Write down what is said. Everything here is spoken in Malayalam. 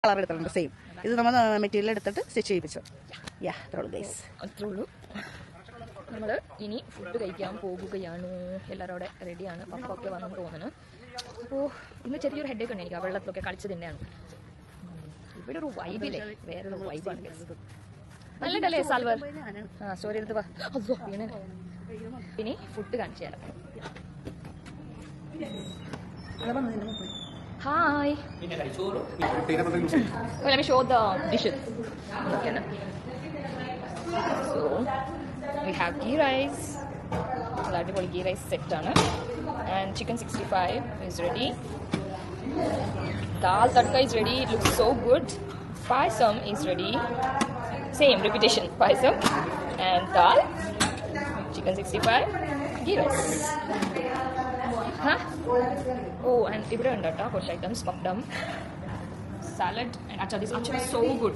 കളർ എടുത്തിട്ടുണ്ട് സെയിം. ഇത് നമ്മൾ മെറ്റീരിയൽ എടുത്തിട്ട് സ്റ്റിച്ച് ചെയ്യിപ്പിച്ചു. അത്രേ ഉള്ളൂ. നമ്മൾ ഇനി ഫുഡ് കഴിക്കാൻ പോകുകയാണ്. എല്ലാവരും അവിടെ റെഡിയാണ്. പപ്പ ഒക്കെ വന്നെന്ന് തോന്നുന്നു. അപ്പോൾ ഇന്ന് ചെറിയൊരു ഹെഡേക്ക് ഉണ്ട് എനിക്ക്. ആ വെള്ളത്തിലൊക്കെ കളിച്ചതിൻ്റെയാണ്. ഇവിടെ ഒരു വൈബില്ലേ, വേറൊരു വൈബാണ്. നല്ലതല്ലേ സാൽവർ? സ്റ്റോറി എടുത്ത് വീണേ. ഇനി ഫുഡ് കാണിച്ചു തരാം. Hi. Let me show the dishes. Okay, na? So we have ghee rice. Ladipoli ghee rice set done. And chicken 65 is ready. Dal tadka is ready. It looks so good. Paisam is ready. Same repetition. Paisam and dal. Chicken 65. Ghee rice. Huh? Oh, and ഇവിടെ ഉണ്ട് കേട്ടോ കുറച്ച് ഐറ്റംസ്. പപ്പടം, സാലഡ് ആൻഡ് അച്ചാർ. ദിസ് അച്ചാർ is so good.